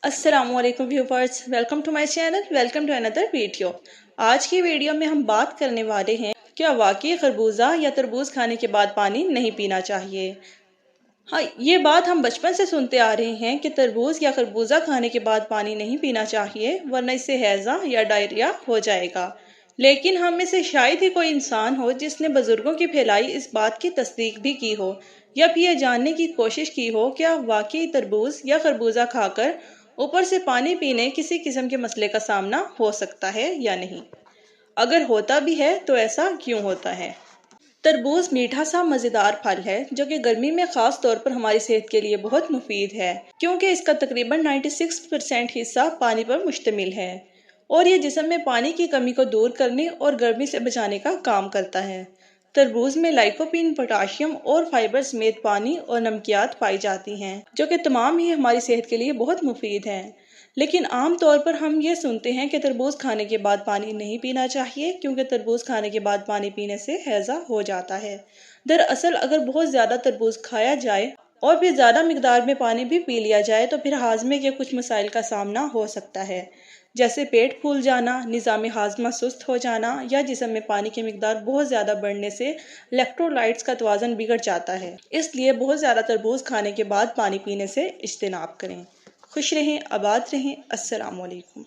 अस्सलाम वालेकुम viewers, welcome to my channel, welcome to another video. आज की वीडियो में हम बात करने वाले हैं क्या वाकई खरबूजा या तरबूज खाने के बाद पानी नहीं पीना चाहिए। हाँ, ये बात हम बचपन से सुनते आ रहे हैं कि तरबूज या खरबूजा खाने के बाद पानी नहीं पीना चाहिए वरना इससे हैज़ा या डायरिया हो जाएगा। लेकिन हम में से शायद ही कोई इंसान हो जिसने बुजुर्गों की फैलाई इस बात की तस्दीक भी की हो या फिर यह जानने की कोशिश की हो क्या वाकई तरबूज या खरबूजा खाकर ऊपर से पानी पीने किसी किस्म के मसले का सामना हो सकता है या नहीं। अगर होता भी है तो ऐसा क्यों होता है। तरबूज मीठा सा मज़ेदार फल है जो कि गर्मी में ख़ास तौर पर हमारी सेहत के लिए बहुत मुफीद है क्योंकि इसका तकरीबन 96% हिस्सा पानी पर मुश्तमिल है और ये जिस्म में पानी की कमी को दूर करने और गर्मी से बचाने का काम करता है। तरबूज में लाइकोपीन, पोटाशियम और फाइबर समेत पानी और नमकियात पाई जाती हैं जो कि तमाम ही हमारी सेहत के लिए बहुत मुफीद हैं। लेकिन आम तौर पर हम ये सुनते हैं कि तरबूज खाने के बाद पानी नहीं पीना चाहिए क्योंकि तरबूज खाने के बाद पानी पीने से हैज़ा हो जाता है। दरअसल अगर बहुत ज़्यादा तरबूज खाया जाए और फिर ज़्यादा मिकदार में पानी भी पी लिया जाए तो फिर हाजमे के कुछ मसाइल का सामना हो सकता है, जैसे पेट फूल जाना, निज़ाम हाजमा सुस्त हो जाना या जिस्म में पानी की मिकदार बहुत ज़्यादा बढ़ने से इलेक्ट्रोलाइट्स का तवाज़ुन बिगड़ जाता है। इसलिए बहुत ज़्यादा तरबूज खाने के बाद पानी पीने से इज्तनाब करें। खुश रहें, आबाद रहें। अस्सलाम वालेकुम।